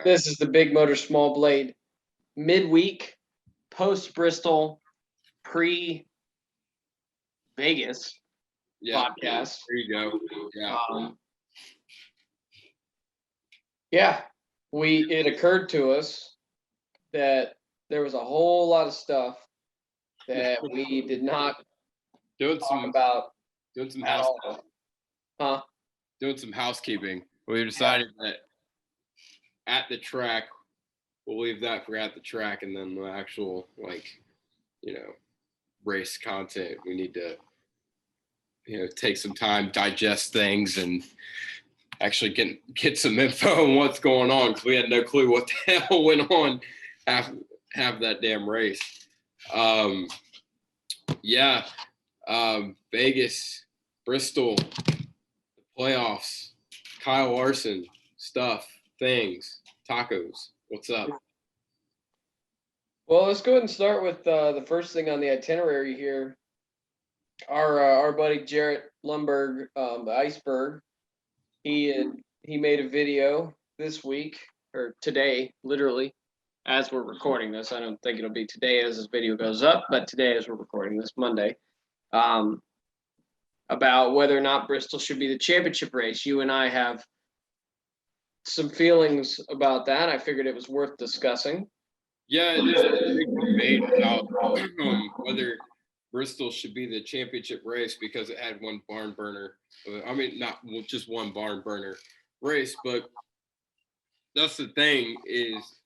This is the Big Motor Small Blade midweek, post Bristol, pre Vegas podcast. There you go. Yeah. It occurred to us that there was a whole lot of stuff that we did not talk about. Doing some housekeeping. We decided that at the track, we'll leave that for at the track, and then the actual race content, we need to take some time, digest things, and actually get some info on what's going on, because we had no clue what the hell went on have that damn race. Vegas, Bristol, the playoffs, Kyle Larson stuff, things, tacos. What's up? Well, let's go ahead and start with the first thing on the itinerary here. Our buddy Jarrett Lundberg, the Iceberg, he made a video this week, or today, literally, as we're recording this. I don't think it'll be today as this video goes up, but today as we're recording this, Monday, about whether or not Bristol should be the championship race. You and I have some feelings about that. I figured it was worth discussing. Yeah, there's a big debate about whether Bristol should be the championship race because it had one barn burner. I mean, not just one barn burner race, but that's the thing, is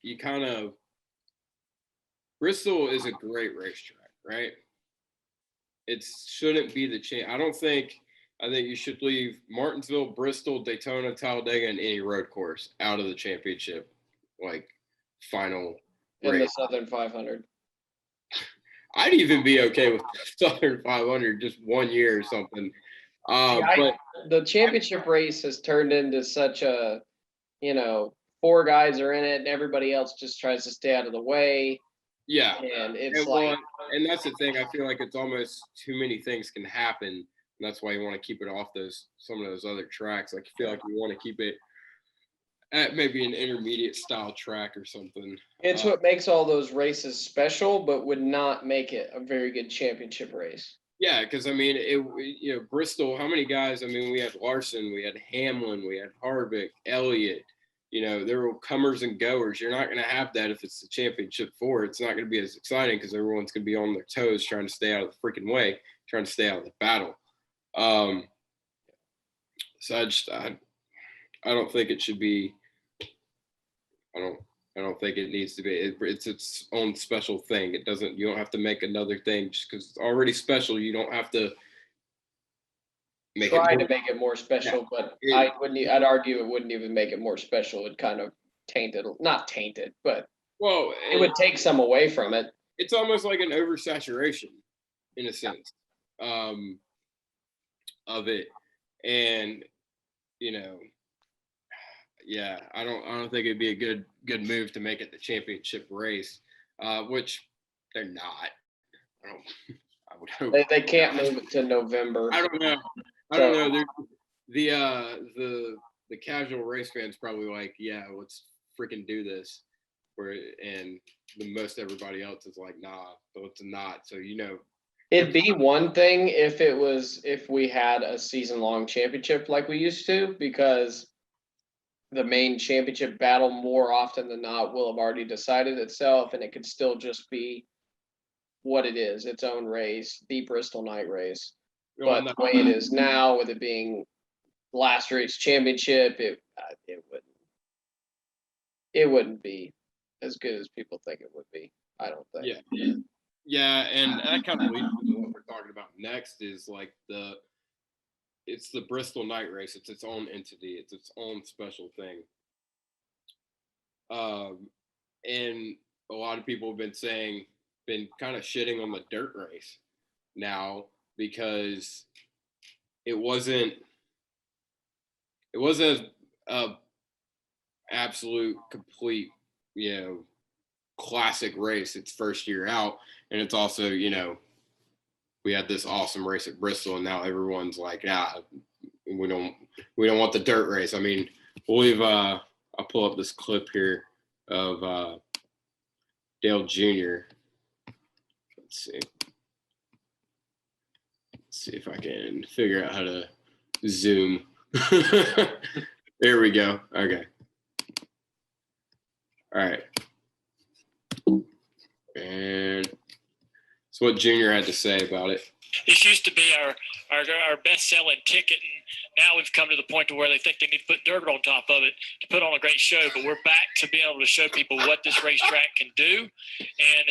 Bristol is a great racetrack, right? It shouldn't be the I think you should leave Martinsville, Bristol, Daytona, Talladega, and any road course out of the championship, final in race. The Southern 500. I'd even be okay with Southern 500 just 1 year or something. But the championship race has turned into such a, 4 guys are in it and everybody else just tries to stay out of the way. Yeah. And it's and that's the thing. I feel like it's almost too many things can happen. And that's why you want to keep it off some of those other tracks. I feel like you want to keep it at maybe an intermediate style track or something. It's what makes all those races special, but would not make it a very good championship race. Yeah, because Bristol, how many guys? I mean, we had Larson, we had Hamlin, we had Harvick, Elliott. There were comers and goers. You're not going to have that if it's the championship 4. It's not going to be as exciting because everyone's going to be on their toes trying to stay out of the freaking way, trying to stay out of the battle. So I don't think it should be. I don't think it needs to be. It's its own special thing. You don't have to make another thing just because it's already special. You don't have to make it more special, yeah. But I'd argue it wouldn't even make it more special. It kind of not tainted, but it would take some away from it. It's almost like an oversaturation in a sense of it. And I don't think it'd be a good move to make it the championship race, which they're not. I would hope they can't move it to November. I don't know. The casual race fans probably like, yeah, let's freaking do this. And most everybody else is like, nah, so it's not. So it'd be one thing if we had a season-long championship like we used to, because the main championship battle more often than not will have already decided itself, and it could still just be what it is, its own race, the Bristol night race. But the way it is now, with it being last race championship, it wouldn't be as good as people think it would be. I don't think. Yeah, and that kind of leads to what we're talking about next. Is it's the Bristol night race. It's its own entity. It's its own special thing. And a lot of people have been kind of shitting on the dirt race now, because it wasn't a absolute complete, classic race its first year out. And it's also, we had this awesome race at Bristol, and now everyone's like, we don't want the dirt race. I mean, we'll leave I'll pull up this clip here of Dale Jr. Let's see. Let's see if I can figure out how to zoom. There we go. Okay. All right. And so what Junior had to say about it. This used to be our best-selling ticket, and now we've come to the point to where they think they need to put dirt on top of it to put on a great show. But we're back to being able to show people what this racetrack can do, and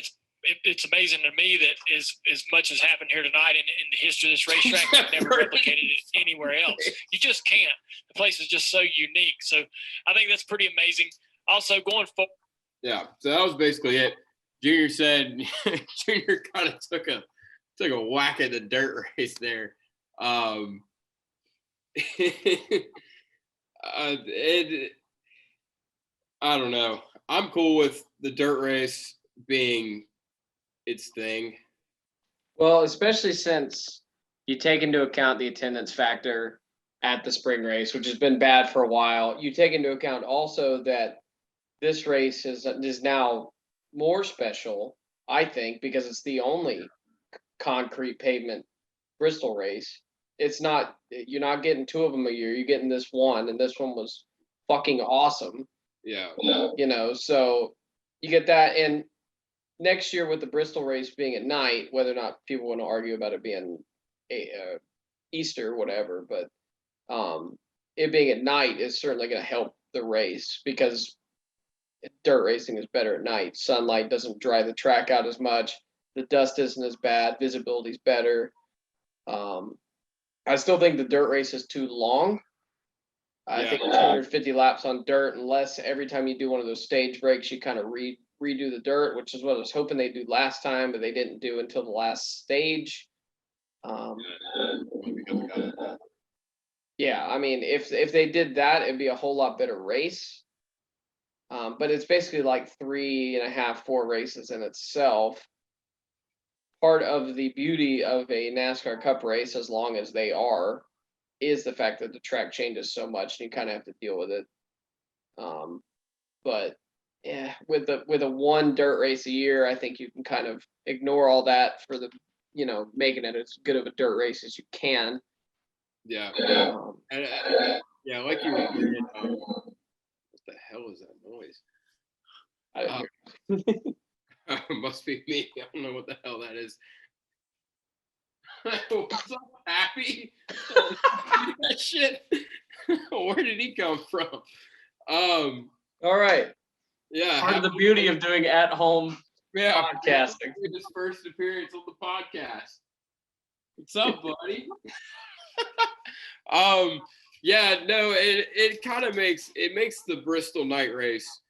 it's amazing to me that as much as happened here tonight in the history of this racetrack, we've never replicated it anywhere else. You just can't. The place is just so unique. So I think that's pretty amazing. Also, going forward. Yeah, so that was basically it. Junior said Junior kind of took a whack at the dirt race there. I don't know. I'm cool with the dirt race being its thing. Well, especially since you take into account the attendance factor at the spring race, which has been bad for a while. You take into account also that this race is now more special, I think, because it's the only concrete pavement Bristol race. It's not, you're not getting two of them a year. You're getting this one, and this one was fucking awesome. Yeah. So you get that. And next year with the Bristol race being at night, whether or not people want to argue about it being Easter, whatever, but it being at night is certainly going to help the race because dirt racing is better at night. Sunlight doesn't dry the track out as much. The dust isn't as bad. Visibility's better. I still think the dirt race is too long. I think 250 laps on dirt, unless every time you do one of those stage breaks, you kind of redo the dirt, which is what I was hoping they'd do last time, but they didn't do until the last stage. Yeah, I mean, if they did that, it'd be a whole lot better race. But it's basically like 3.5, 4 races in itself. Part of the beauty of a NASCAR Cup race, as long as they are, is the fact that the track changes so much and you kind of have to deal with it. But yeah, with a one dirt race a year, I think you can kind of ignore all that for the, making it as good of a dirt race as you can. Yeah. Yeah, like you were saying, what the hell is that noise? I didn't hear. Must be me. I don't know what the hell that is. What's up, Happy? That shit. Where did he come from? All right. Yeah. Part of the beauty of doing at-home podcasting. His first appearance on the podcast. What's up, buddy? Yeah, no, it kind of makes the Bristol night race,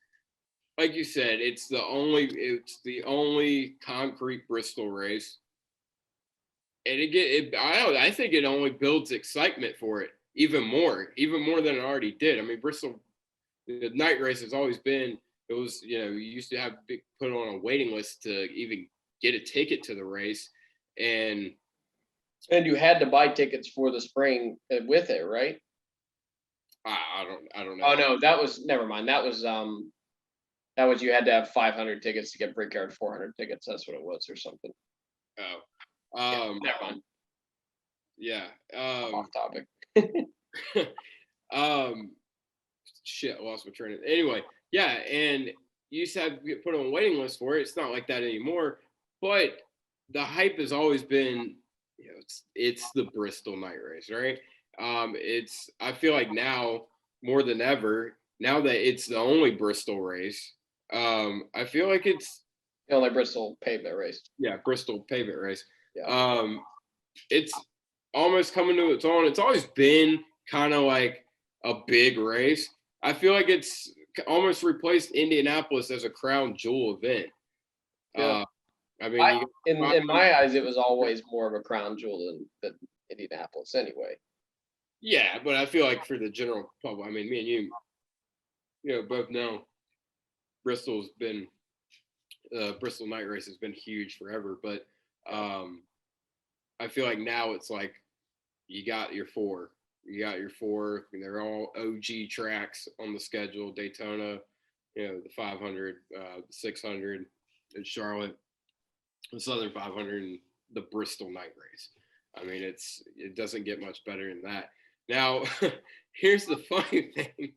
like you said, it's the only concrete Bristol race. And I think it only builds excitement for it even more than it already did. I mean, Bristol, the night race has always been, it was, you used to have put on a waiting list to even get a ticket to the race. And you had to buy tickets for the spring with it, right? I don't know. Oh no, that was, never mind. That was you had to have 500 tickets to get Brickyard 400 tickets. That's what it was, or something. Oh, never mind. Yeah. Off topic. Shit, I lost my train of. Anyway, yeah, and you used to have to get put on a waiting list for it. It's not like that anymore. But the hype has always been, it's the Bristol night race, right? I feel like now more than ever, now that it's the only Bristol race, I feel like it's the only Bristol pavement race. Yeah, Bristol pavement race. Yeah. It's almost coming to its own. It's always been kind of like a big race. I feel like it's almost replaced Indianapolis as a crown jewel event. Yeah. I mean, in my eyes, it was always more of a crown jewel than Indianapolis anyway. Yeah, but I feel like for the general public, I mean, me and you, both know Bristol's been Bristol night race has been huge forever, but I feel like now it's like you got your 4, You got your 4. They're all OG tracks on the schedule. Daytona, the 500, the 600 in Charlotte, the Southern 500, and the Bristol night race. I mean, it doesn't get much better than that. Now, here's the funny thing.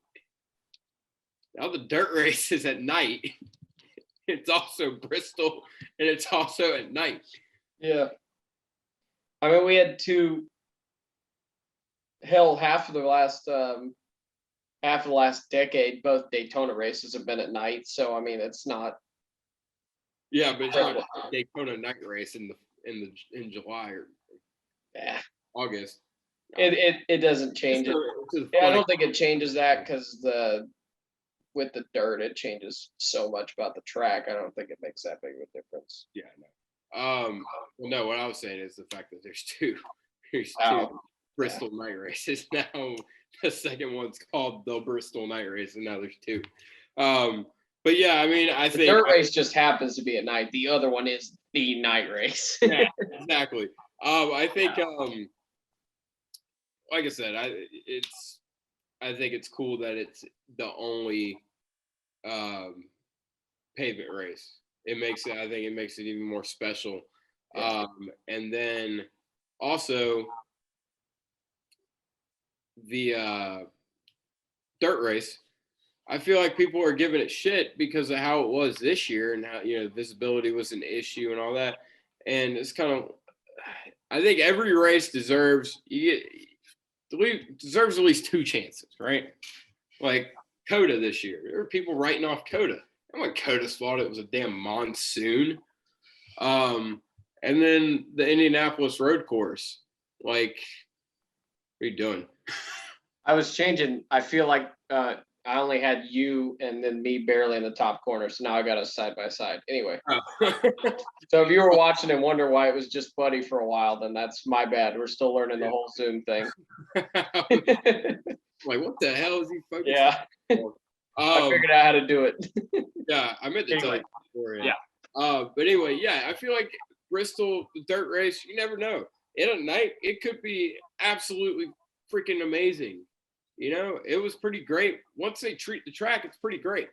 Now the dirt race is at night. It's also Bristol, and it's also at night. Yeah. I mean, we had half of the last decade, both Daytona races have been at night. So I mean, it's not. Yeah, but it's not a Daytona night race in July or August. It doesn't change it. I don't think it changes that because with the dirt, it changes so much about the track. I don't think it makes that big of a difference. Yeah, no. Well, no, what I was saying is the fact that there's two Bristol night races now. The second one's called the Bristol night race, and now there's 2. But yeah, I mean, I think the dirt race just happens to be at night. The other one is the night race. Yeah, exactly. I think, like I said, I think it's cool that it's the only pavement race. I think it makes it even more special. Yeah. And then also the dirt race, I feel like people are giving it shit because of how it was this year and how, visibility was an issue and all that. And it's kind of, I think every race deserves at least 2 chances, right? Like Coda this year, there were people writing off Coda. I want Coda's fault. It was a damn monsoon. And then the Indianapolis road course, like, what are you doing? I was changing. I feel like I only had you and then me barely in the top corner, so now I got us side by side. Anyway, so if you were watching and wonder why it was just Buddy for a while, then that's my bad. We're still learning the whole Zoom thing. Like, what the hell is he focusing on? I figured out how to do it. Yeah, I meant to tell you before. Yeah. But anyway, yeah, I feel like Bristol, the dirt race, you never know. At night, it could be absolutely freaking amazing. It was pretty great. Once they treat the track, it's pretty great.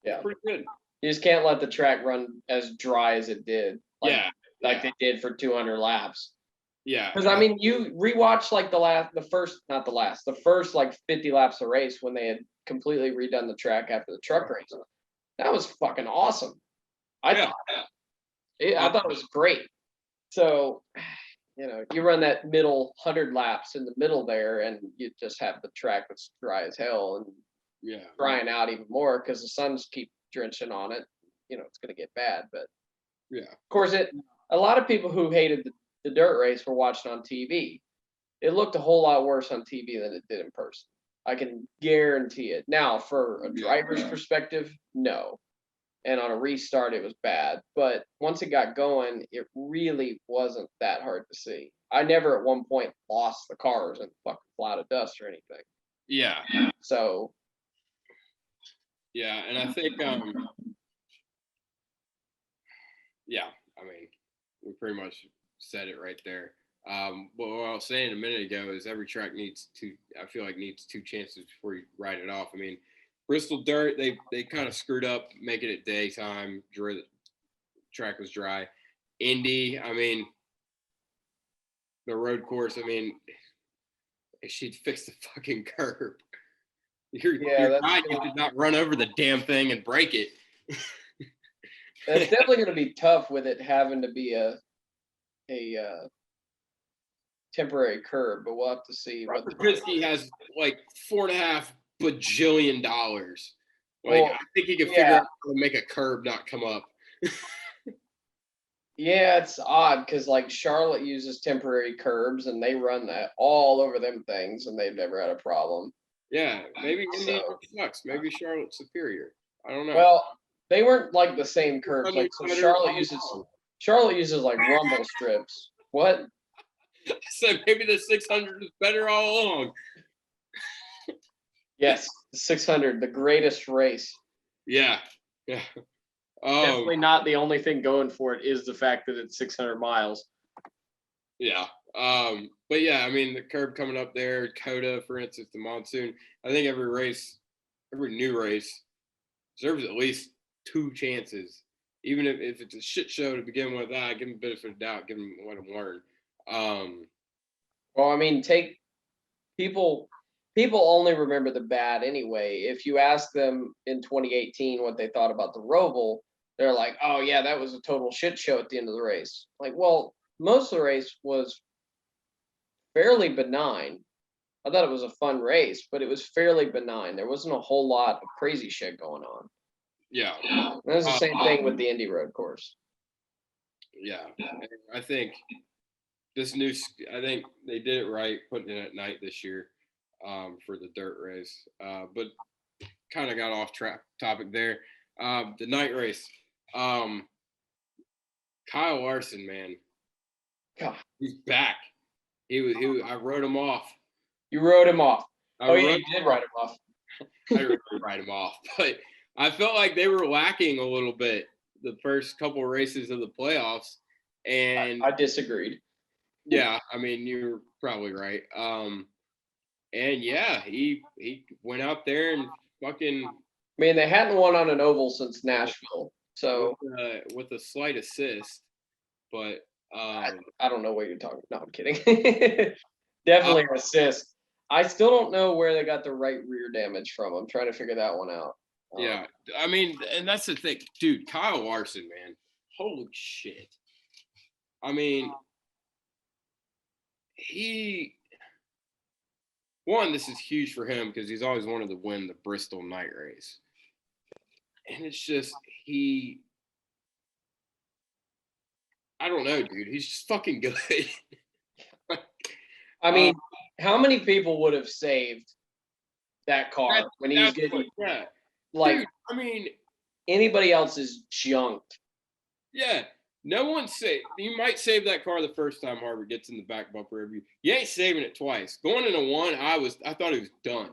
Yeah. It's pretty good. You just can't let the track run as dry as it did. Like they did for 200 laps. Yeah. Because I mean, you rewatch like the first like 50 laps of race when they had completely redone the track after the truck race. That was fucking awesome. I thought it was great. So, you run that middle 100 laps in the middle there, and you just have the track that's dry as hell and drying out even more because the suns keep drenching on it. It's going to get bad. But of course, a lot of people who hated the dirt race were watching on TV. It looked a whole lot worse on TV than it did in person. I can guarantee it. Now, for a driver's perspective, no. And on a restart, it was bad. But once it got going, it really wasn't that hard to see. I never at one point lost the cars in a fucking cloud of dust or anything. Yeah. So. Yeah, and I think, I mean, we pretty much said it right there. What I was saying a minute ago is every track needs 2 chances before you write it off. I mean, Bristol dirt, they kind of screwed up making it daytime. The track was dry. Indy, I mean, the road course, I mean, if she'd fix the fucking curb. Your guy did not run over the damn thing and break it. It's definitely going to be tough with it having to be a temporary curb, but we'll have to see. Robert Pinsky has like $4.5 bajillion. Like, I think he could figure out how to make a curb not come up. Yeah, it's odd because like Charlotte uses temporary curbs and they run that all over them things and they've never had a problem. Yeah, maybe Indy sucks. Maybe Charlotte's superior. I don't know. Well, they weren't like the same curbs. Like so Charlotte uses like rumble strips. What? So maybe the 600 is better all along. Yes, the 600, the greatest race. Yeah. Definitely not the only thing going for it is the fact that it's 600 miles. Yeah. But yeah, I mean, the curb coming up there, Coda, for instance, the monsoon. I think every new race deserves at least 2 chances. Even if it's a shit show to begin with, give them a benefit of the doubt, let them learn. Well, I mean, people only remember the bad anyway. If you ask them in 2018 what they thought about the Roval, they're like, "Oh yeah, that was a total shit show at the end of the race." Like, well, most of the race was fairly benign. I thought it was a fun race, but it was fairly benign. There wasn't a whole lot of crazy shit going on. Yeah. And that's the same thing with the Indy Road course. Yeah. I think I think they did it right putting it at night this year for the dirt race. But kind of got off topic there. The night race. Kyle Larson, man. God. He's back. I wrote him off. You wrote him off. You did write him off. I really write him off. But I felt like they were lacking a little bit the first couple of races of the playoffs. And I disagreed. Yeah, I mean, you're probably right. And yeah, he went out there and fucking. I mean, they hadn't won on an oval since Nashville, so with a slight assist, but I don't know what you're talking. No, I'm kidding. Definitely an assist. I still don't know where they got the right rear damage from. I'm trying to figure that one out. Yeah, I mean, and that's the thing, dude. Kyle Larson, man, holy shit. I mean, this is huge for him because he's always wanted to win the Bristol night race. And it's just, I don't know, dude. He's just fucking good. I mean, how many people would have saved that car when he was getting, like, dude, I mean, anybody else is junked. Yeah. No one you might save that car the first time Harvick gets in the back bumper of you. You ain't saving it twice. Going into one, I thought he was done.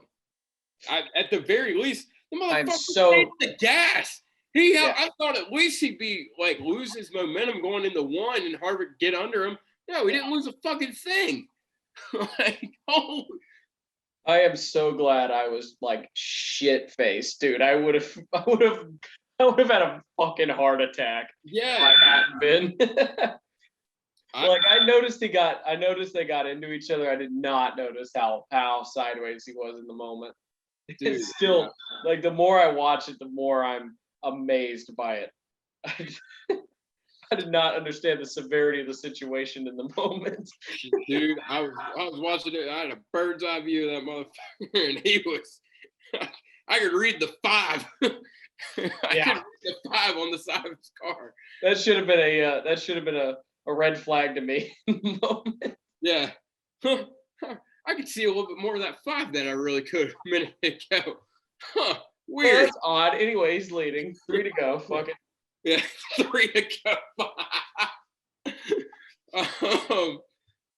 At the very least, the motherfucker saved the gas. I thought at least he'd be like lose his momentum going into one and Harvick get under him. No, he didn't lose a fucking thing. Like, oh. I am so glad I was like shit faced, dude. I would have had a fucking heart attack. Yeah, if I hadn't been. Like I noticed they got into each other. I did not notice how sideways he was in the moment. Dude, it's still like the more I watch it, the more I'm amazed by it. I did not understand the severity of the situation in the moment. Dude, I was watching it. I had a bird's eye view of that motherfucker, and he was. I could read the 5. I could read the 5 on the side of his car. That should have been a red flag to me in the moment. Yeah. I could see a little bit more of that 5 than I really could a minute ago. Huh. Weird. Well, that's odd. Anyway, he's leading. 3 to go. Fuck it. Yeah, 3 to go.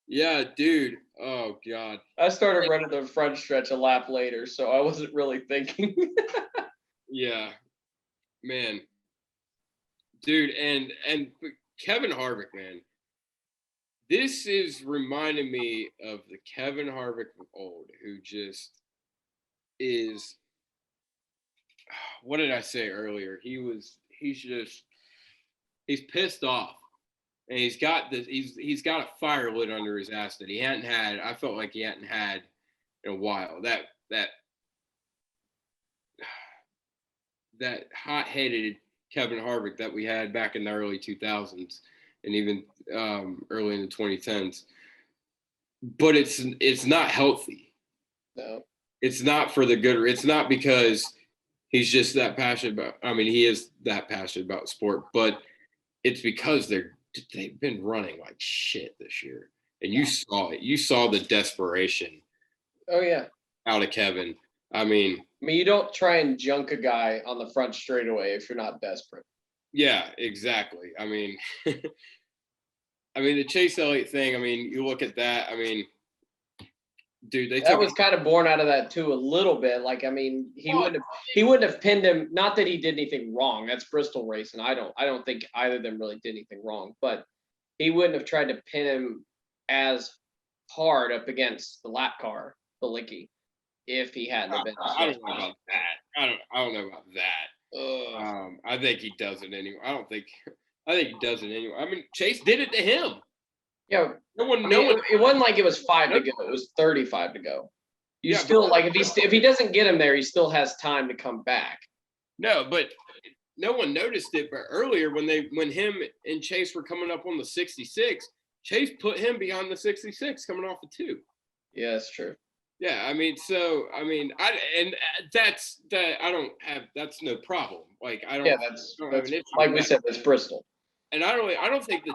Yeah, dude. Oh God. I started running the front stretch a lap later, so I wasn't really thinking. Yeah, man, dude, and Kevin Harvick, man. This is reminding me of the Kevin Harvick of old, who just is. What did I say earlier? He's pissed off, and he's got a fire lit under his ass that he hadn't had. I felt like he hadn't had in a while. That hot-headed Kevin Harvick that we had back in the early 2000s and even early in the 2010s. But it's not healthy. No. It's not for the good. It's not because he's just that passionate about. I mean, he is that passionate about sport, but it's because they've been running like shit this year, and you saw it. You saw the desperation. Oh yeah. Out of Kevin. I mean, you don't try and junk a guy on the front straightaway if you're not desperate. Yeah, exactly. I mean, the Chase Elliott thing. I mean, you look at that. I mean, dude, that was kind of born out of that too a little bit. Like, I mean, he wouldn't have pinned him. Not that he did anything wrong. That's Bristol racing. I don't think either of them really did anything wrong. But he wouldn't have tried to pin him as hard up against the lap car, Balicki, if he hadn't been. I don't know about that. I don't know about that. I think he does it anyway. I think he does it anyway. I mean, Chase did it to him. Yeah. No one. It wasn't like it was 5 to go. It was 35 to go. You still like if he doesn't get him there, he still has time to come back. No, but no one noticed it. But earlier, when him and Chase were coming up on the 66, Chase put him behind the 66 coming off the 2. Yeah, that's true. Yeah, I mean, that's no problem. Like I don't. Yeah, that's like we said, it's Bristol. And I don't think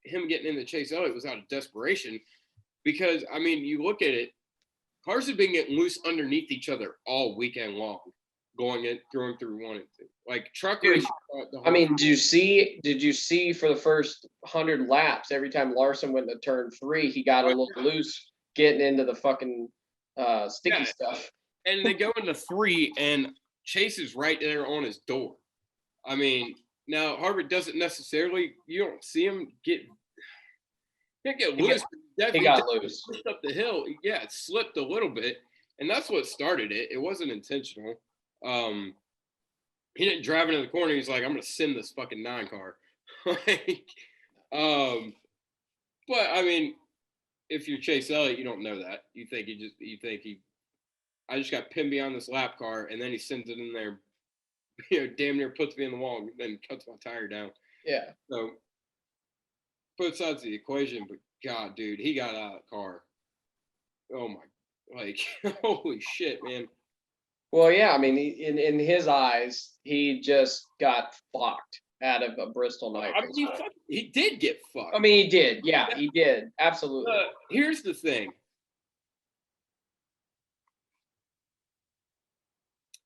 him getting into Chase Elliott was out of desperation, because I mean, you look at it, cars have been getting loose underneath each other all weekend long, going through 1 and 2. Like truck race. I mean, did you see for the first 100 laps, every time Larson went to turn 3, he got a little loose getting into the fucking sticky stuff. And they go into 3, and Chase is right there on his door. I mean, now Harvick doesn't necessarily. You don't see him get loose. He got loose up the hill. Yeah, it slipped a little bit, and that's what started it. It wasn't intentional. He didn't drive into the corner. He's like, I'm gonna send this fucking 9 car. But I mean, if you're Chase Elliott, you don't know that. You think I just got pinned behind this lap car, and then he sends it in there, damn near puts me in the wall, and then cuts my tire down. Yeah. So both sides of the equation, but God, dude, he got out of the car. Oh my, holy shit, man. Well, yeah, I mean, in his eyes, he just got fucked out of a Bristol night. I mean, he did get fucked. I mean, he did. Yeah, he did. Absolutely. Here's the thing.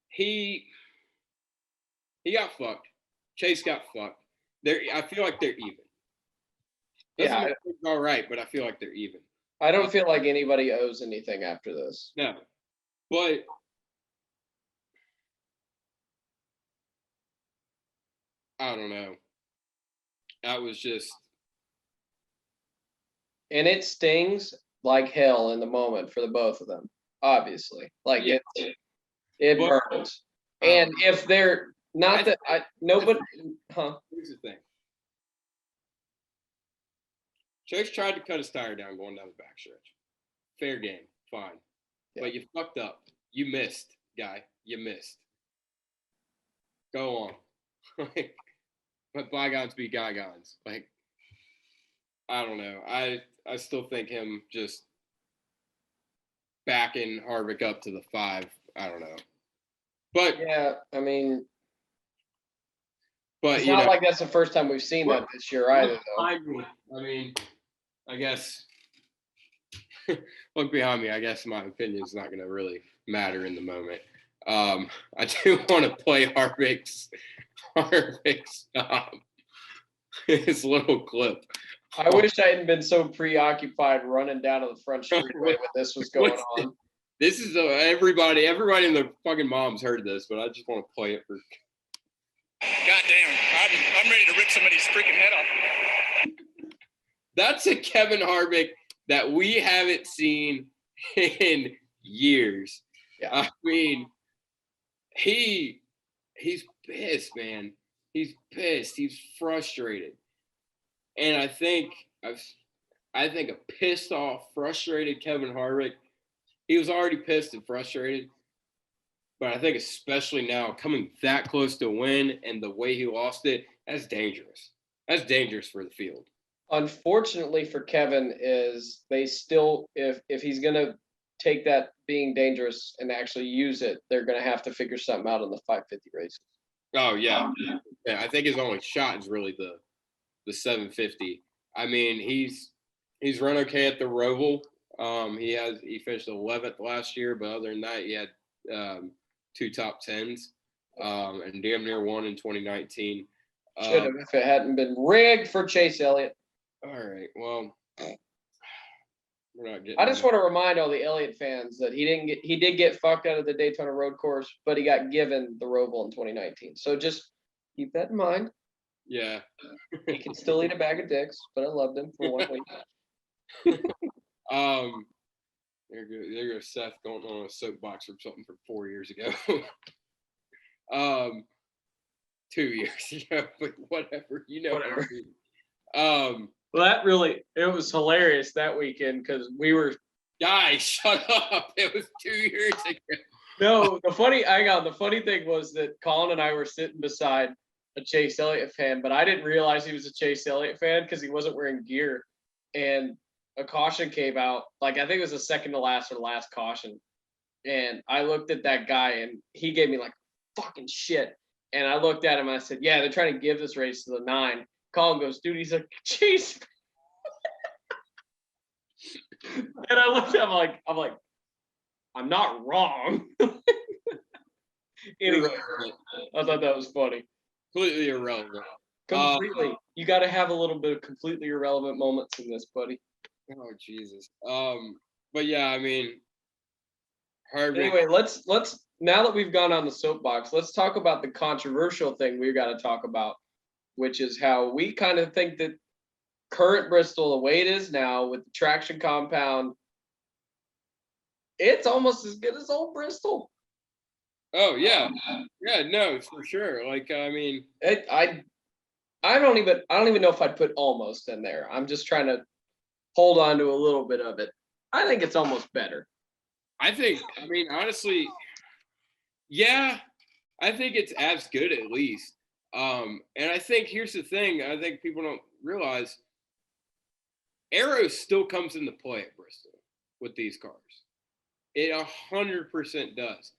He got fucked. Chase got fucked. I feel like they're even. Doesn't it's all right, but I feel like they're even. I don't feel like anybody owes anything after this. No, but I don't know. That was just. And it stings like hell in the moment for the both of them, obviously. Like it burns. And if they're not nobody, Here's the thing. Chase tried to cut his tire down going down the backstretch. Fair game, fine. Yeah. But you fucked up. You missed, guy. You missed. Go on. Let bygones be bygones. Like, I don't know. I still think him just backing Harvick up to the 5. I don't know. But yeah, I mean, but it's not like that's the first time we've seen that this year either, though. I mean, I guess look behind me. I guess my opinion is not going to really matter in the moment. I do want to play Harvick's his little clip. I wish I hadn't been so preoccupied running down to the front streetway when this was going on. This is everybody in the fucking mom's heard this, but I just want to play it for. God damn, I'm ready to rip somebody's freaking head off. That's a Kevin Harvick that we haven't seen in years. Yeah. I mean, he's pissed, man. He's pissed. He's frustrated. And I think a pissed off, frustrated Kevin Harvick. He was already pissed and frustrated. But I think especially now, coming that close to a win and the way he lost it, that's dangerous. That's dangerous for the field. Unfortunately for Kevin is they still, if he's going to take that being dangerous and actually use it, they're going to have to figure something out in the 550 races. Oh, yeah. Yeah, I think his only shot is really the 750. I mean, he's run okay at the Roval. He finished 11th last year, but other than that, he had 2 top 10s and damn near won in 2019. Should have if it hadn't been rigged for Chase Elliott. All right, well, we're not getting. I just want to remind all the Elliott fans that he did get fucked out of the Daytona road course, but he got given the Roval in 2019. So just keep that in mind. Yeah. He can still eat a bag of dicks, but I loved him for 1 week. There goes Seth going on a soapbox or something from 4 years ago. 2 years ago, but whatever, Whatever. What I mean. Well, it was hilarious that weekend because we were. Guys, shut up! It was 2 years ago. No, the funny thing was that Colin and I were sitting beside a Chase Elliott fan, but I didn't realize he was a Chase Elliott fan because he wasn't wearing gear. And a caution came out, like I think it was the second to last or last caution. And I looked at that guy and he gave me like fucking shit. And I looked at him and I said, yeah, they're trying to give this race to the 9. Colin goes, dude, he's a Chase. And I looked at him I'm like, I'm not wrong. Anyway, I thought that was funny. Completely irrelevant. Completely. You got to have a little bit of completely irrelevant moments in this, buddy. Oh Jesus. But yeah, I mean, Harvick. Anyway, let's now that we've gone on the soapbox, let's talk about the controversial thing we've got to talk about, which is how we kind of think that current Bristol, the way it is now with the traction compound, it's almost as good as old Bristol. Oh yeah, no, for sure. Like I mean, I don't even know if I'd put almost in there. I'm just trying to hold on to a little bit of it. I think it's almost better. I mean, honestly, yeah, I think it's as good at least. And I think here's the thing. I think people don't realize aero still comes into play at Bristol with these cars. It 100% does.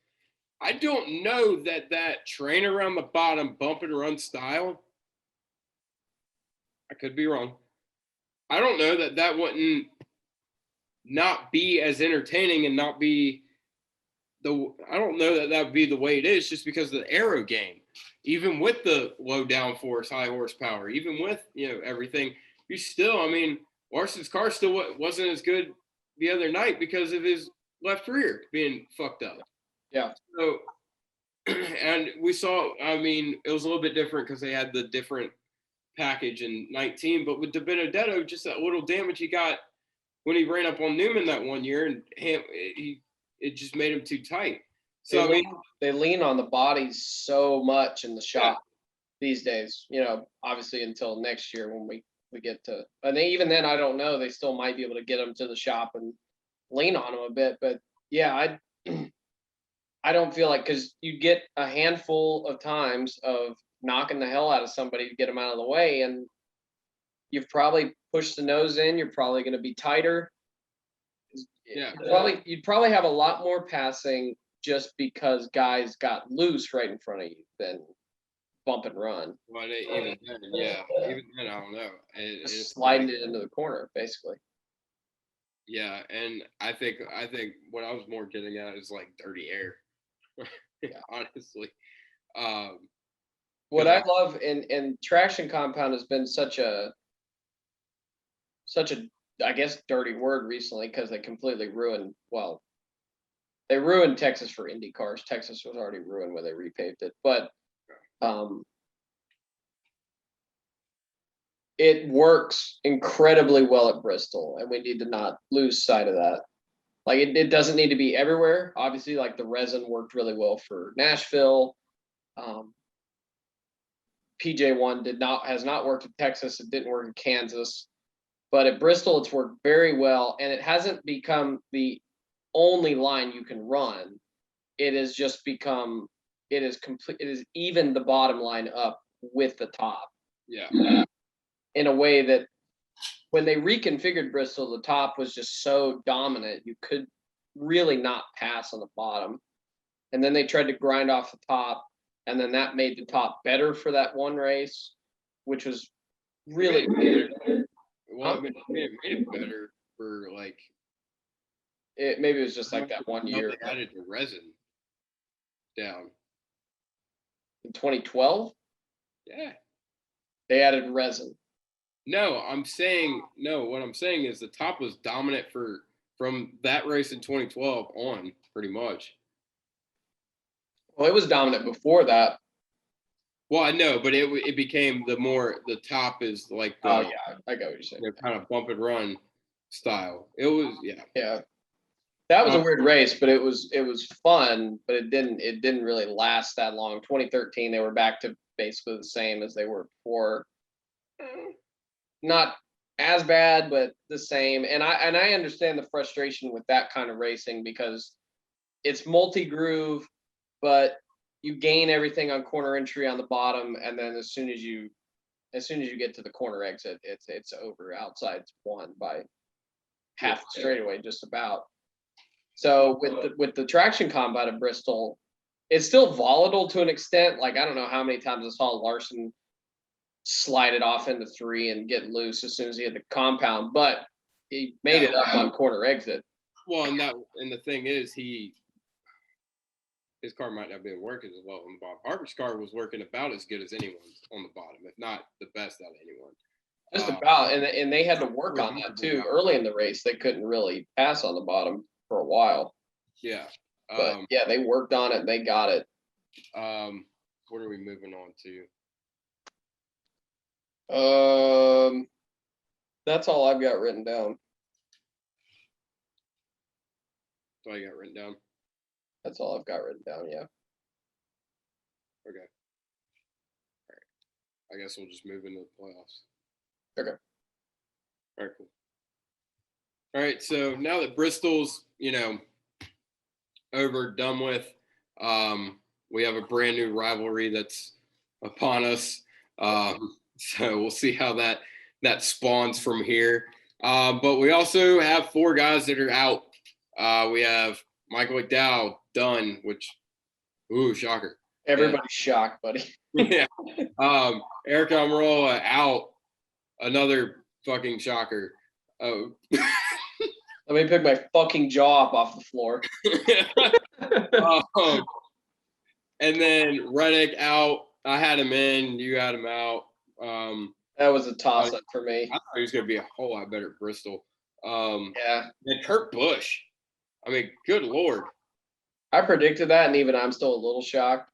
I don't know that train around the bottom bump and run style. I could be wrong. I don't know that wouldn't not be as entertaining and not be I don't know that would be the way it is just because of the aero game. Even with the low downforce, high horsepower, even with, everything, you still, I mean, Larson's car still wasn't as good the other night because of his left rear being fucked up. Yeah. So, and we saw, I mean, it was a little bit different because they had the different package in 19, but with De Benedetto, just that little damage he got when he ran up on Newman that one year, and it just made him too tight. So they lean on the bodies so much in the shop these days, obviously until next year when we get to, and even then, I don't know, they still might be able to get them to the shop and lean on them a bit, but yeah, I don't feel like, because you get a handful of times of knocking the hell out of somebody to get them out of the way, and you've probably pushed the nose in, you're probably going to be tighter. Yeah. You'd probably have a lot more passing just because guys got loose right in front of you than bump and run. But even then, I don't know. Just sliding it into the corner, basically. Yeah, and I think what I was more getting at is like dirty air. Honestly. What I love in traction compound has been such a I guess dirty word recently because they completely ruined Texas for Indy cars. Texas was already ruined when they repaved it, but it works incredibly well at Bristol, and we need to not lose sight of that. Like it doesn't need to be everywhere. Obviously, like the resin worked really well for Nashville. PJ1 has not worked in Texas. It didn't work in Kansas, but at Bristol, it's worked very well, and it hasn't become the only line you can run. It has just become, it is even the bottom line up with the top. Yeah. In a way that when they reconfigured Bristol, the top was just so dominant, you could really not pass on the bottom. And then they tried to grind off the top, and then that made the top better for that one race, which was really weird. Well, it made it better for like. Maybe it was just like that one year. They added the resin down. In 2012? Yeah. They added resin. No, what I'm saying is the top was dominant from that race in 2012 on, pretty much. Well, it was dominant before that. Well, I know, but it became the top is like the, oh yeah, I got what you're saying. Kind of bump and run. style. It was, yeah. Yeah. That was a weird race, but it was fun, but it didn't really last that long. 2013, they were back to basically the same as they were before. Not as bad, but the same. And I understand the frustration with that kind of racing because it's multi-groove, but you gain everything on corner entry on the bottom, and then as soon as you get to the corner exit, it's over. Outside's won by half the straightaway, just about. So with the traction combat of Bristol, it's still volatile to an extent. Like I don't know how many times I saw Larson slide it off into 3 and get loose as soon as he hit the compound, but he made it up on corner exit. Well, and the thing is, his car might not have been working as well on the bottom. Harvick's car was working about as good as anyone's on the bottom, if not the best out of anyone. Just about, and they had to work on that too. Early in the race, they couldn't really pass on the bottom for a while. Yeah. But yeah, they worked on it and they got it. What are we moving on to? That's all I've got written down. That's all you got written down? That's all I've got written down, yeah. Okay. All right. I guess we'll just move into the playoffs. Okay. All right, cool. All right, so now that Bristol's, over, done with, we have a brand new rivalry that's upon us. So we'll see how that spawns from here. But we also have 4 guys that are out. We have Michael McDowell done, which, shocker. Everybody's shocked, buddy. Yeah. Eric Almirola out, another fucking shocker. Oh. Let me pick my fucking jaw up off the floor. And then Reddick out. I had him in. You had him out. That was a toss-up for me. I thought he was going to be a whole lot better at Bristol. Yeah. And Kurt Busch. I mean, good Lord. I predicted that, and even I'm still a little shocked.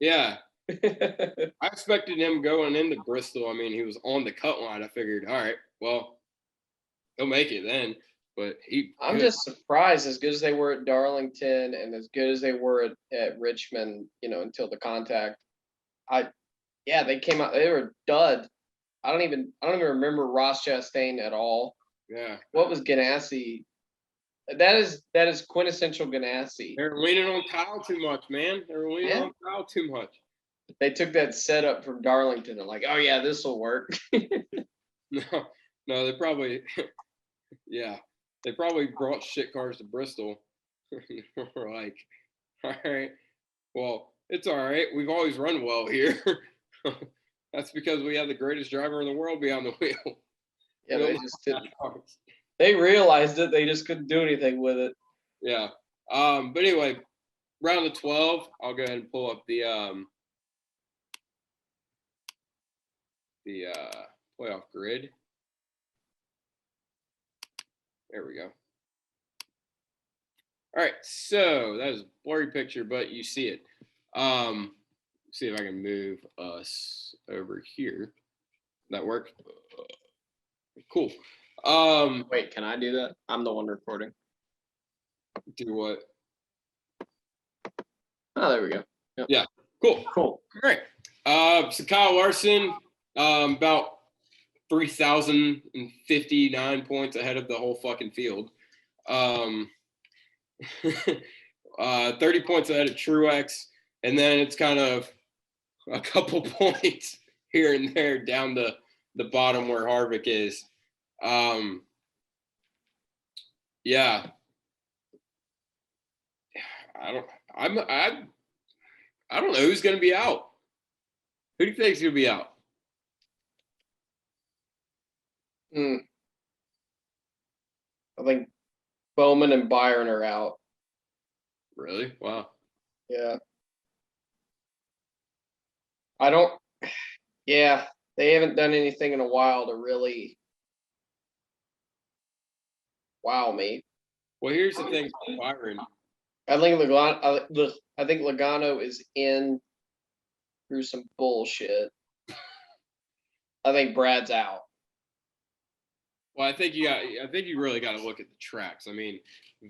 Yeah. I expected him going into Bristol. I mean, he was on the cut line. I figured, all right, well, he'll make it then. But I'm just surprised, as good as they were at Darlington and as good as they were at Richmond, until the contact. They came out, they were dud. I don't even remember Ross Chastain at all. Yeah. What was Ganassi? That is quintessential Ganassi. They're leaning on Kyle too much, man. They're leaning on Kyle too much. They took that setup from Darlington and like, oh yeah, this will work. No, they probably, yeah. They probably brought shit cars to Bristol. We're like, all right, well, it's all right. We've always run well here. That's because we have the greatest driver in the world behind the wheel. Yeah, they just didn't. They realized it. They just couldn't do anything with it. Yeah. But anyway, round of 12. I'll go ahead and pull up the playoff grid. There we go. All right, so that is a blurry picture, but you see it. See if I can move us over here. That work? Cool. Wait, can I do that? I'm the one recording. Do what? Oh, there we go. Yep. Yeah, cool. All right. So Kyle Larson, about 3,059 points ahead of the whole fucking field. 30 points ahead of Truex, and then it's kind of a couple points here and there down the bottom where Harvick is. Yeah. I don't know who's going to be out. Who do you think is going to be out? I think Bowman and Byron are out. Really? Wow. Yeah. They haven't done anything in a while to really wow me. Well, here's the thing with Byron. I think Logano is in through some bullshit. I think Brad's out. Well, I think you really got to look at the tracks. I mean,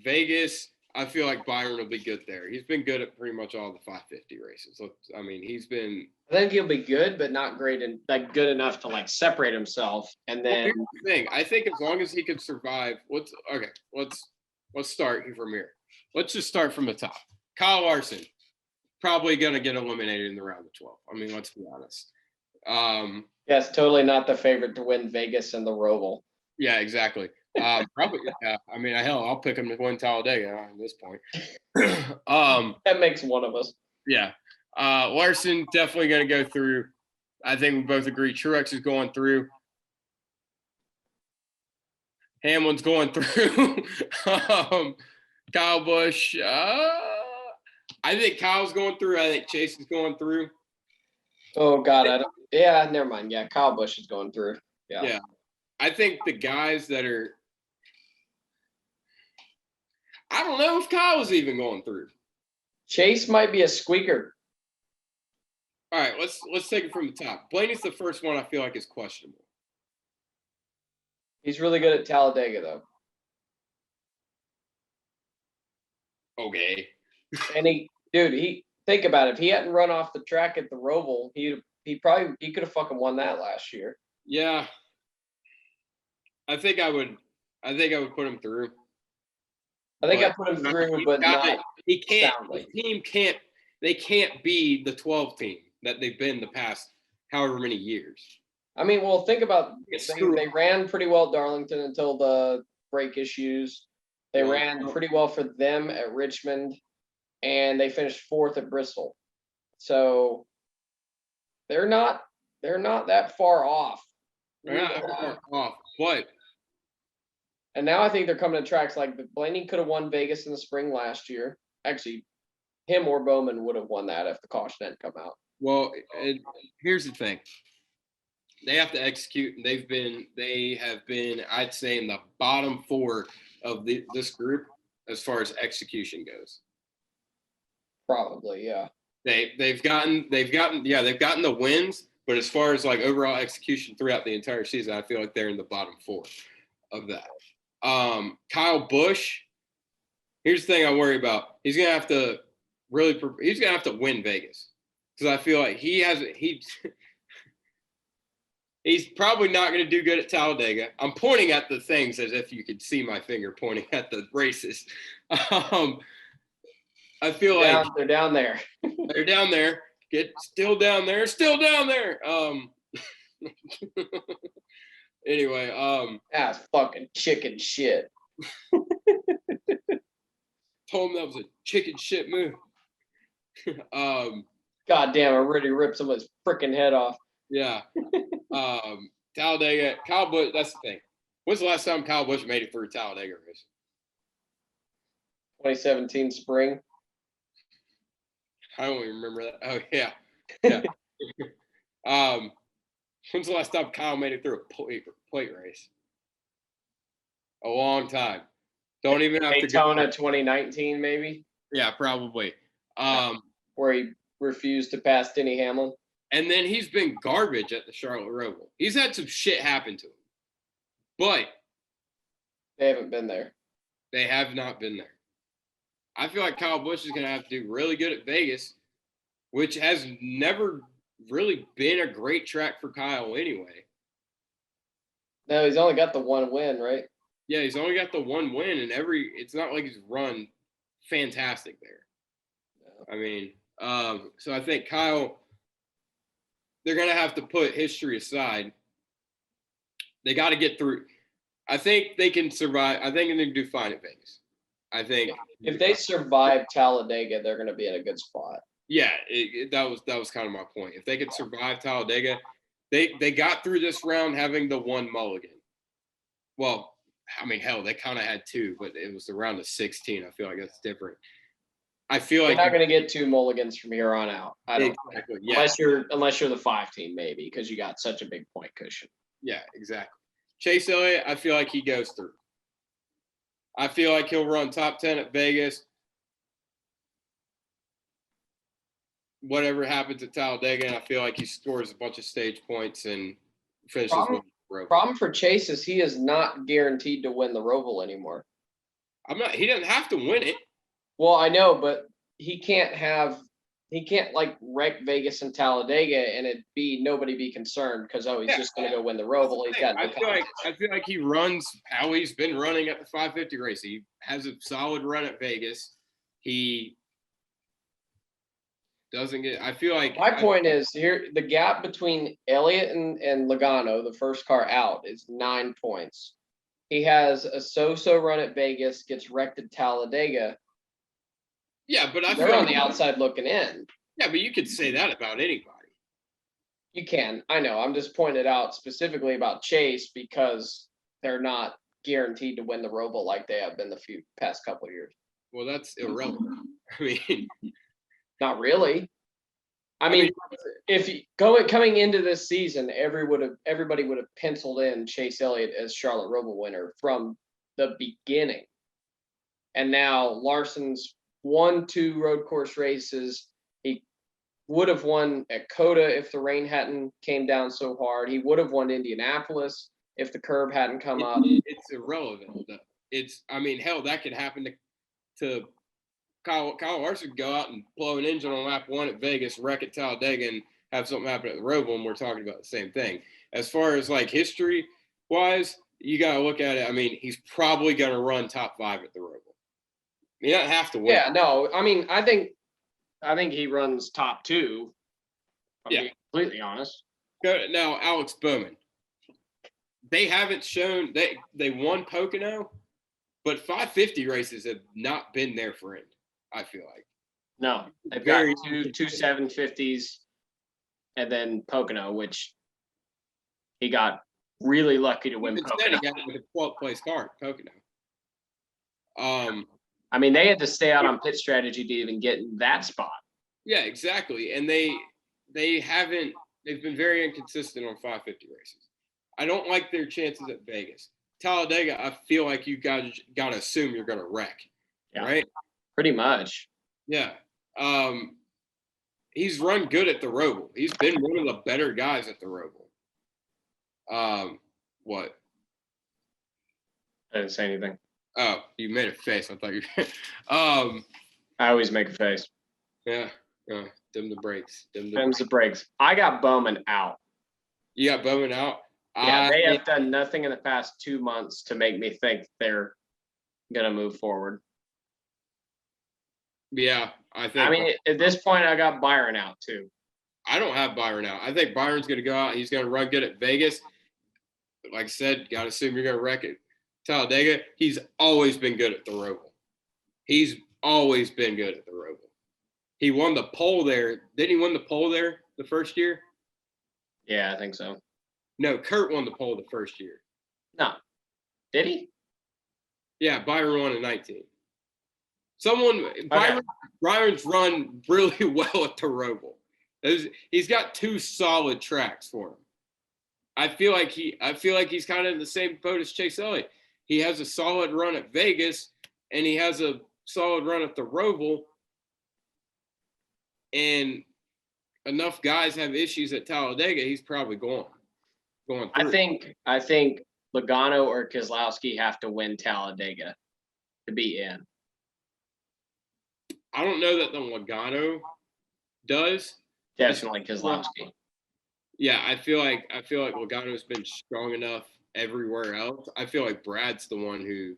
Vegas, I feel like Byron will be good there. He's been good at pretty much all the 550 races. I mean, he's been. I think he'll be good, but not great and like good enough to like separate himself. And then Here's the thing. I think as long as he can survive, let's start from here. Let's just start from the top. Kyle Larson, probably gonna get eliminated in the round of 12. I mean, let's be honest. yes, totally not the favorite to win Vegas and the Roval. Yeah, exactly. Probably. Yeah. I mean, hell, I'll pick him to win Talladega at this point. That makes one of us. Yeah. Larson definitely going to go through. I think we both agree Truex is going through. Hamlin's going through. Kyle Busch. I think Kyle's going through. I think Chase is going through. Oh God, yeah, never mind. Yeah, Kyle Busch is going through. Yeah. I think the guys that are. I don't know if Kyle's even going through. Chase might be a squeaker. All right, let's take it from the top. Blaney's the first one I feel like is questionable. He's really good at Talladega, though. Okay. And think about it. If he hadn't run off the track at the Roval, he could have fucking won that last year. Yeah. I think I would put him through. I think I put him through, but not. He can't. Soundly. The team can't. They can't be the 12 team that they've been the past however many years. I mean, well, think about they ran pretty well at Darlington until the brake issues. They ran pretty well for them at Richmond, and they finished 4th at Bristol. So they're not that far off. They're not far off, but. And now I think they're coming to tracks like Blaney could have won Vegas in the spring last year. Actually, him or Bowman would have won that if the caution hadn't come out. Well, here's the thing. They have to execute, and they have been, I'd say, in the bottom 4 of this group as far as execution goes. Probably, yeah. They've gotten the wins, but as far as like overall execution throughout the entire season, I feel like they're in the bottom 4 of that. Kyle Busch. Here's the thing I worry about. He's gonna have to win Vegas because I feel like he's probably not going to do good at Talladega. I'm pointing at the things as if you could see my finger pointing at the races. I feel like they're down there. They're down there. Still down there. Anyway, that's fucking chicken shit. Told him that was a chicken shit move. God damn, I already ripped somebody's freaking head off. Yeah. Talladega, Kyle Busch, that's the thing. When's the last time Kyle Busch made it through Talladega race? 2017 spring. I don't even remember that. Oh yeah. Yeah. When's the last time Kyle made it through a plate race? A long time. Don't even have Daytona 2019, maybe. Yeah, probably. Where he refused to pass Denny Hamlin. And then he's been garbage at the Charlotte Roval. He's had some shit happen to him. But they haven't been there. They have not been there. I feel like Kyle Busch is going to have to do really good at Vegas, which has never really been a great track for Kyle anyway. No, he's only got the one win, right? Yeah, he's only got the one win, and it's not like he's run fantastic there. No. I mean, so I think Kyle, they're going to have to put history aside. They got to get through. I think they can survive. I think they can do fine at Vegas. I think if they survive Talladega, they're going to be in a good spot. Yeah, that was kind of my point. If they could survive Talladega, they got through this round having the one mulligan. Well, I mean, hell, they kind of had two, but it was the round of 16. I feel like that's different. I feel like you're not going to get two mulligans from here on out. I don't exactly, yeah. Unless you're the 5 team, maybe, because you got such a big point cushion. Yeah, exactly. Chase Elliott, I feel like he goes through. I feel like he'll run top 10 at Vegas. Whatever happens at Talladega, and I feel like he scores a bunch of stage points and finishes with Roval. Problem for Chase is he is not guaranteed to win the Roval anymore. He doesn't have to win it. Well, I know, but he can't like wreck Vegas and Talladega and nobody be concerned because he's just going to go win the Roval. He's got I feel like he runs how he's been running at the 550 race. He has a solid run at Vegas. He doesn't get. I feel like my point is here the gap between Elliott and Logano, the first car out, is 9 points. He has a so-so run at Vegas, gets wrecked at Talladega. Yeah, but they're on the outside looking in. Yeah, but you could say that about anybody. You can. I know. I'm just pointing out specifically about Chase because they're not guaranteed to win the Roval like they have been the past couple of years. Well, that's irrelevant. I mean, not really. I mean, if coming into this season, everybody would have penciled in Chase Elliott as Charlotte Roval winner from the beginning. And now Larson's won 2 road course races. He would have won at Coda if the rain hadn't came down so hard. He would have won Indianapolis if the curb hadn't come up. It's irrelevant. Hell, that could happen to Kyle Larson could go out and blow an engine on lap 1 at Vegas, wreck at Talladega, and have something happen at the Roval, and we're talking about the same thing. As far as like history-wise, you got to look at it. I mean, he's probably going to run top 5 at the Roval. He doesn't have to win. Yeah, no. I mean, I think he runs top 2. Being completely honest. Now, Alex Bowman. They haven't shown they won Pocono, but 550 races have not been their friend. I feel like. No, they've got two 750s, and then Pocono, which he got really lucky to win. Instead, he got it with a 12th place car at Pocono. I mean, they had to stay out on pit strategy to even get in that spot. Yeah, exactly. And they've been very inconsistent on 550 races. I don't like their chances at Vegas. Talladega, I feel like you got to assume you're going to wreck, right? Pretty much. Yeah. He's run good at the Roval. He's been one of the better guys at the Roval. What? I didn't say anything. Oh, you made a face. I thought you. I always make a face. Yeah. Dim the brakes. Dims the brakes. I got Bowman out. You got Bowman out? Yeah, they have done nothing in the past 2 months to make me think they're going to move forward. Yeah, I think. I mean, at this point, I got Byron out too. I don't have Byron out. I think Byron's going to go out. He's going to run good at Vegas. Like I said, got to assume you're going to wreck it. Talladega, he's always been good at the Roval. He won the pole there. Didn't he win the pole there the first year? Yeah, I think so. No, Kurt won the pole the first year. No. Did he? Yeah, Byron won in 19. Byron's run really well at the Roval. He's got 2 solid tracks for him. I feel like he's kind of in the same boat as Chase Elliott. He has a solid run at Vegas, and he has a solid run at the Roval. And enough guys have issues at Talladega, he's probably going through. I think Logano or Keselowski have to win Talladega to be in. I don't know that the Logano does. Definitely Keselowski. Yeah, I feel like Logano's been strong enough everywhere else. I feel like Brad's the one who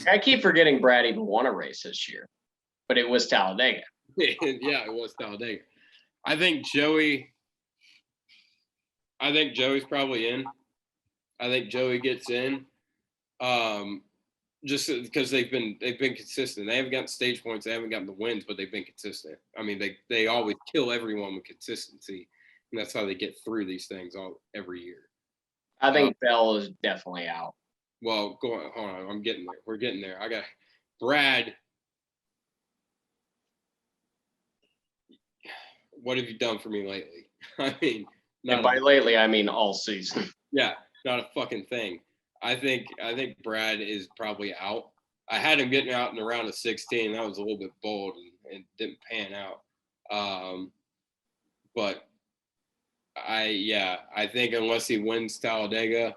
I keep forgetting Brad even won a race this year, but it was Talladega. Yeah, it was Talladega. I think Joey's probably in. I think Joey gets in. Just because they've been consistent. They haven't gotten stage points, they haven't gotten the wins, but they've been consistent. I mean, they always kill everyone with consistency, and that's how they get through these things every year. I think Bell is definitely out. Well, hold on. I'm getting there. We're getting there. I got Brad. What have you done for me lately? I mean, and by lately, I mean all season. Yeah, not a fucking thing. I think Brad is probably out. I had him getting out in the round of 16. That was a little bit bold and didn't pan out. But I think unless he wins Talladega,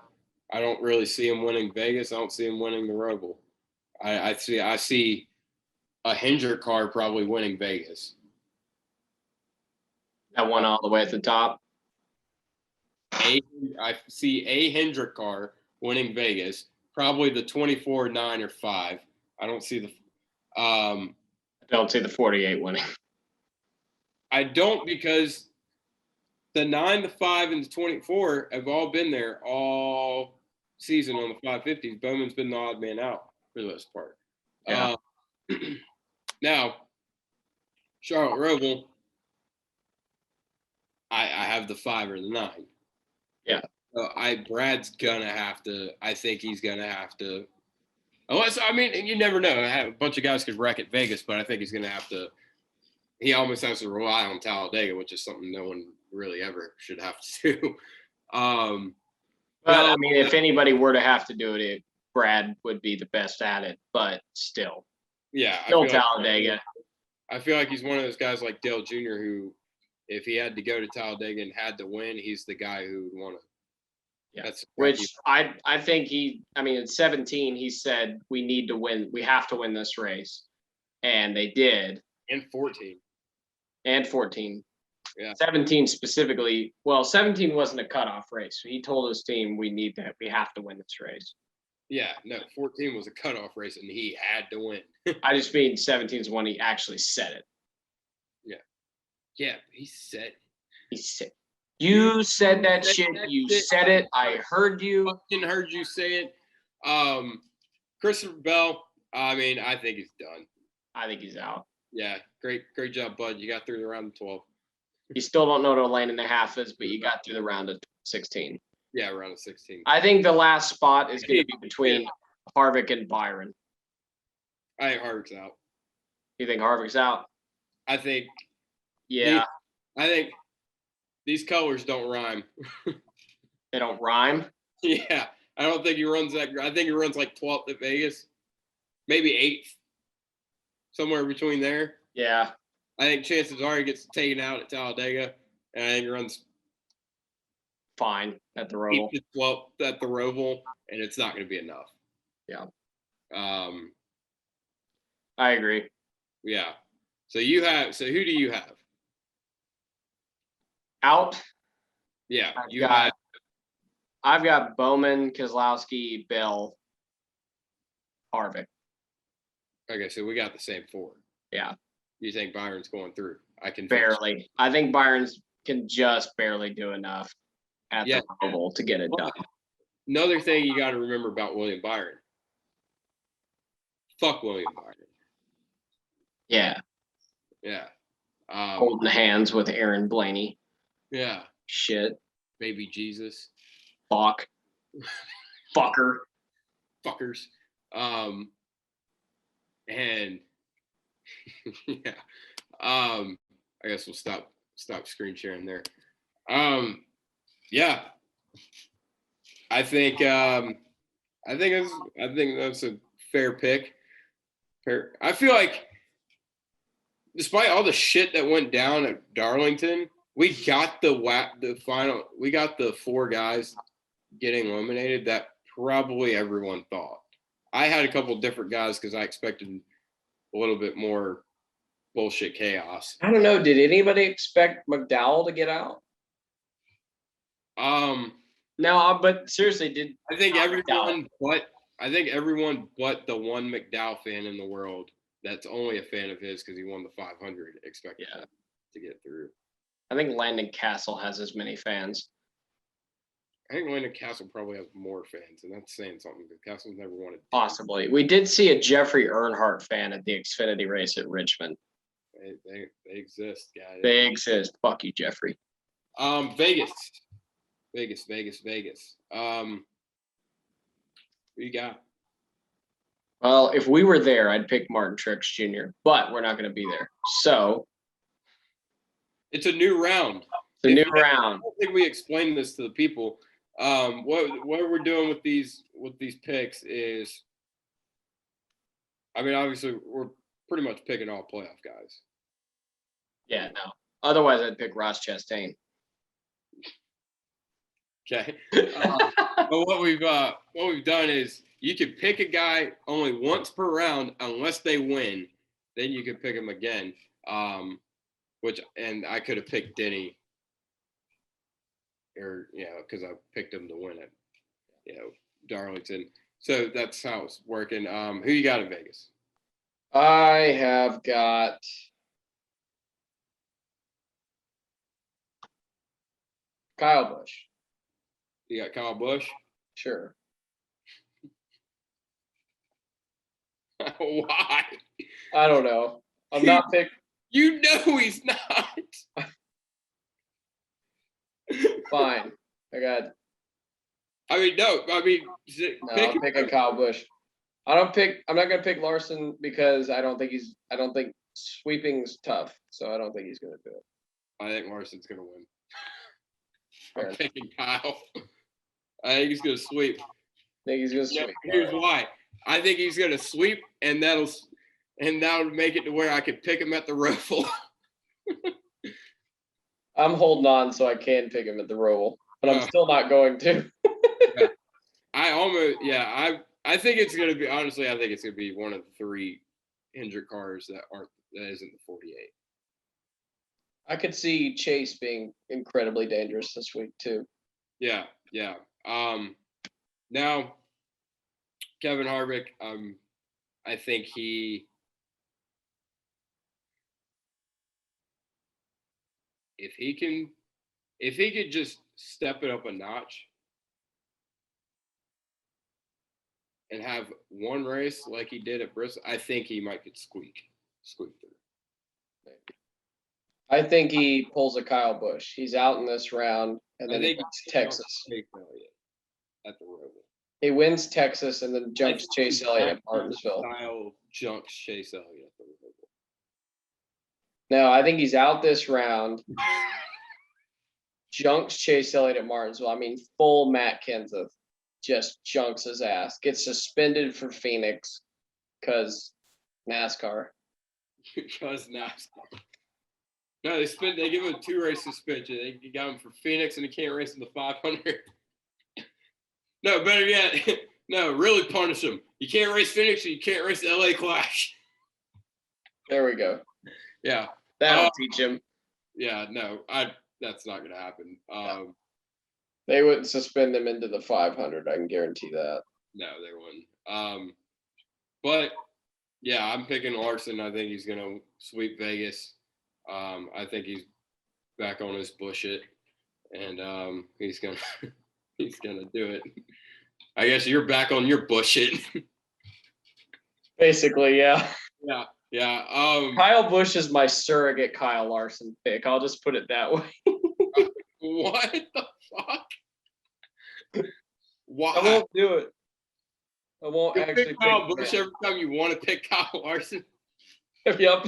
I don't really see him winning Vegas. I don't see him winning the Roval. I see a Hendrick car probably winning Vegas. That one all the way at the top. I see a Hendrick car winning Vegas, probably the 24, 9, or 5. I don't see the I don't see the 48 winning. I don't, because the 9, the 5, and the 24 have all been there all season on the 550s. Bowman's been the odd man out for the most part. Yeah. Now, Charlotte Roval, I have the 5 or the 9. Yeah. So Brad's gonna have to. I think he's gonna have to. Unless, I mean, you never know. A bunch of guys could wreck at Vegas, but I think he's gonna have to. He almost has to rely on Talladega, which is something no one really ever should have to do. But I mean, if anybody were to have to do it, Brad would be the best at it. But still, yeah, still Talladega. I feel like he's one of those guys like Dale Jr. who, if he had to go to Talladega and had to win, he's the guy who would want to. Yeah. Which I think in 17, he said, we need to win. We have to win this race. And they did. And 14. And 14. Yeah. 17 specifically. Well, 17 wasn't a cutoff race. So he told his team, we have to win this race. Yeah, no, 14 was a cutoff race and he had to win. I just mean 17 is when he actually said it. Yeah. Yeah, he said. He said. You said that shit. You said it. I heard you. Fucking heard you say it. Christopher Bell, I mean, I think he's done. I think he's out. Yeah, great job, bud. You got through the round of 12. You still don't know what a lane and a half is, but you got through the round of 16. Yeah, round of 16. I think the last spot is going to be between Harvick and Byron. I think Harvick's out. You think Harvick's out? I think. Yeah. I think these colors don't rhyme. They don't rhyme? Yeah. I don't think he runs that. I think he runs like 12th at Vegas. Maybe 8th. Somewhere between there. Yeah. I think chances are he gets taken out at Talladega. And I think he runs fine at the Roval. 8th to 12th at the Roval. And it's not going to be enough. Yeah. I agree. Yeah. So who do you have? Out? Yeah. I've got Bowman, Keselowski, Bell, Harvick. Okay, so we got the same 4. Yeah. You think Byron's going through? I can barely. I think Byron's can just barely do enough at the Roval to get it done. Another thing you got to remember about William Byron. Fuck William Byron. Yeah. Yeah. Holding hands with Aaron Blaney. Yeah. Shit. Baby Jesus. Fuck. Fucker. Fuckers. And yeah. I guess we'll stop screen sharing there. Yeah. I think that's a fair pick. I feel like despite all the shit that went down at Darlington, we got we got the 4 guys getting eliminated that probably everyone thought. I had a couple different guys because I expected a little bit more bullshit chaos. I don't know. Did anybody expect McDowell to get out? No, but seriously, I think everyone but the one McDowell fan in the world that's only a fan of his because he won the 500 expected to get through. I think Landon Castle has as many fans. I think Landon Castle probably has more fans, and that's saying something because Castle's never wanted. Possibly. We did see a Jeffrey Earnhardt fan at the Xfinity race at Richmond. They exist, guys. They exist. Fuck you, Jeffrey. Vegas. Who you got? Well, if we were there, I'd pick Martin Truex Jr., but we're not going to be there. So it's a new round. It's a new round. I don't think we explained this to the people. What we're doing with these picks is, I mean, obviously we're pretty much picking all playoff guys. Yeah, no. Otherwise, I'd pick Ross Chastain. Okay. But what we've done is you can pick a guy only once per round unless they win. Then you can pick him again. And I could have picked Denny, or because I picked him to win it. Darlington. So that's how it's working. Who you got in Vegas? I have got Kyle Busch. You got Kyle Busch? Sure. Why? I don't know. I'm not pick. You know he's not. Fine. No, I'm picking Kyle Busch. I'm not gonna pick Larson because I don't think sweeping's tough. So I don't think he's gonna do it. I think Larson's gonna win. Fair I'm picking Kyle. I think he's gonna sweep. Sweep. Here's why. I think he's gonna sweep, and that'll make it to where I could pick him at the Roval. I'm holding on so I can pick him at the Roval, but I'm still not going to. I think it's gonna be, honestly, I think it's gonna be one of the 3 Hendrick cars that isn't the 48. I could see Chase being incredibly dangerous this week too. Yeah. Now Kevin Harvick, I think if he could just step it up a notch and have one race like he did at Bristol, I think he might could squeak through. I think he pulls a Kyle Busch. He's out in this round, and then he wins Texas. At the Roval. He wins Texas and then jumps Chase Elliott at Martinsville. Style jumps Chase Elliott at the Roval. No, I think he's out this round. Junks Chase Elliott at Martinsville. I mean, full Matt Kenseth. Just junks his ass. Gets suspended for Phoenix because NASCAR. Because NASCAR. No, they give him a 2-race suspension. They got him for Phoenix, and he can't race in the 500. No, better yet, no, really punish him. You can't race Phoenix, and you can't race the LA Clash. There we go. Yeah. That'll teach him. Yeah, no, that's not going to happen. They wouldn't suspend him into the 500. I can guarantee that. No, they wouldn't. But yeah, I'm picking Larson. I think he's going to sweep Vegas. I think he's back on his bullshit, and he's gonna do it. I guess you're back on your bullshit. Basically, yeah. Yeah. Kyle Busch is my surrogate Kyle Larson pick. I'll just put it that way. What the fuck? Why? I won't do it. I won't you actually pick Kyle Busch every time you want to pick Kyle Larson. Yep.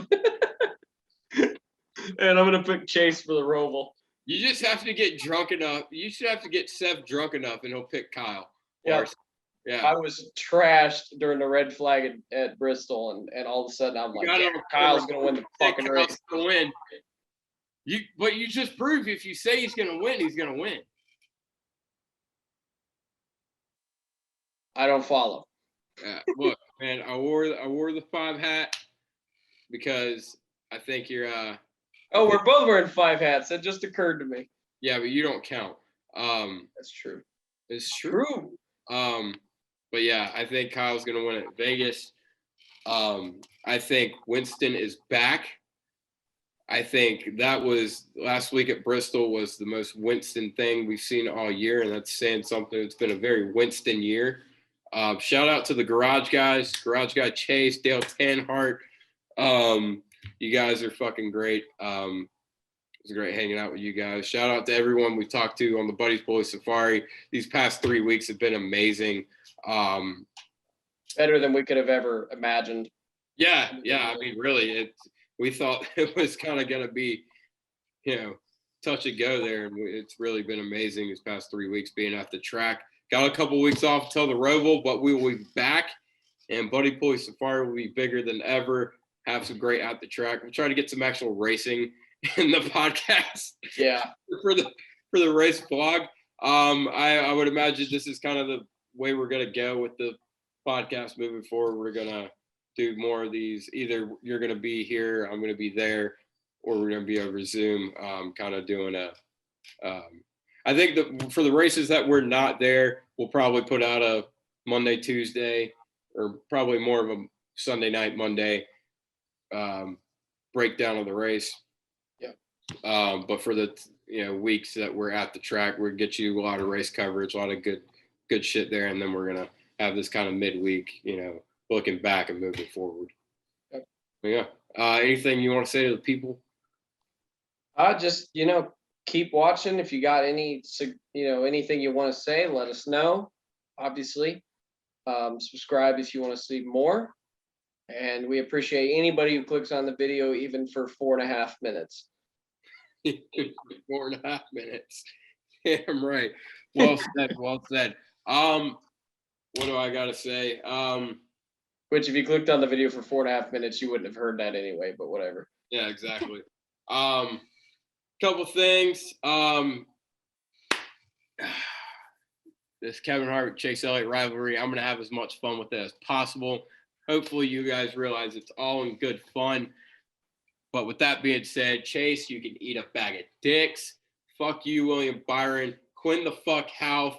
And I'm gonna pick Chase for the Roval. You just have to get drunk enough. You should have to get Seth drunk enough, and he'll pick Kyle. Yeah. Yeah. I was trashed during the red flag at Bristol, and all of a sudden I'm like, yeah, Kyle's gonna win the fucking race. Gonna win. But you just prove if you say he's gonna win, he's gonna win. I don't follow. Yeah. Look, man, I wore the 5 hat because I think you're Oh, we're both wearing 5 hats. That just occurred to me. Yeah, but you don't count. That's true. It's true. But yeah, I think Kyle's gonna win at Vegas. I think Winston is back. I think that was last week at Bristol was the most Winston thing we've seen all year, and that's saying something. It's been a very Winston year. Shout out to the Garage Guys, Garage Guy Chase, Dale Tanhart. You guys are fucking great. It was great hanging out with you guys. Shout out to everyone we talked to on the Buddies Boys Safari. These past 3 weeks have been amazing. Better than we could have ever imagined. Yeah. I mean, really, we thought it was kind of going to be, touch and go there. And it's really been amazing these past 3 weeks being at the track. Got a couple weeks off till the Roval, but we will be back. And Buddy Boys Safari will be bigger than ever. Have some great at the track. We'll try to get some actual racing in the podcast. Yeah. for the race vlog. I would imagine this is kind of the way we're gonna go with the podcast moving forward. We're gonna do more of these. Either you're gonna be here, I'm gonna be there, or we're gonna be over Zoom, kind of doing a. I think that for the races that we're not there, we'll probably put out a Monday, Tuesday, or probably more of a Sunday night, Monday breakdown of the race. Yeah. But for the weeks that we're at the track, we'll get you a lot of race coverage, a lot of good shit there, and then we're gonna have this kind of midweek, looking back and moving forward. Yep. Yeah. Anything you want to say to the people? Just keep watching. If you got anything you want to say, let us know. Obviously, subscribe if you want to see more. And we appreciate anybody who clicks on the video, even for 4.5 minutes. 4.5 minutes. Damn right. Well said. Well said. What do I gotta say? Which, if you clicked on the video for 4.5 minutes, you wouldn't have heard that anyway. But whatever. Yeah, exactly. Couple things. This Kevin Harvick Chase Elliott rivalry, I'm gonna have as much fun with it as possible. Hopefully you guys realize it's all in good fun. But with that being said, Chase, you can eat a bag of dicks. Fuck you, William Byron. Quinn the fuck Half.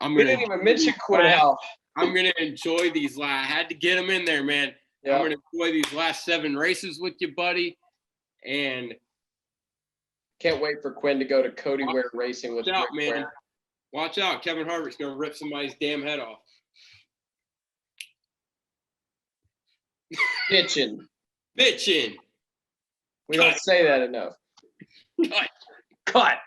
We didn't even mention Quinn Half. I'm gonna enjoy these. I had to get them in there, man. Yeah. I'm gonna enjoy these last 7 races with you, buddy. And can't wait for Quinn to go to Cody Ware Racing with Rick man. Ware. Watch out, Kevin Harvick's gonna rip somebody's damn head off. Bitchin'. We don't say that enough. Cut.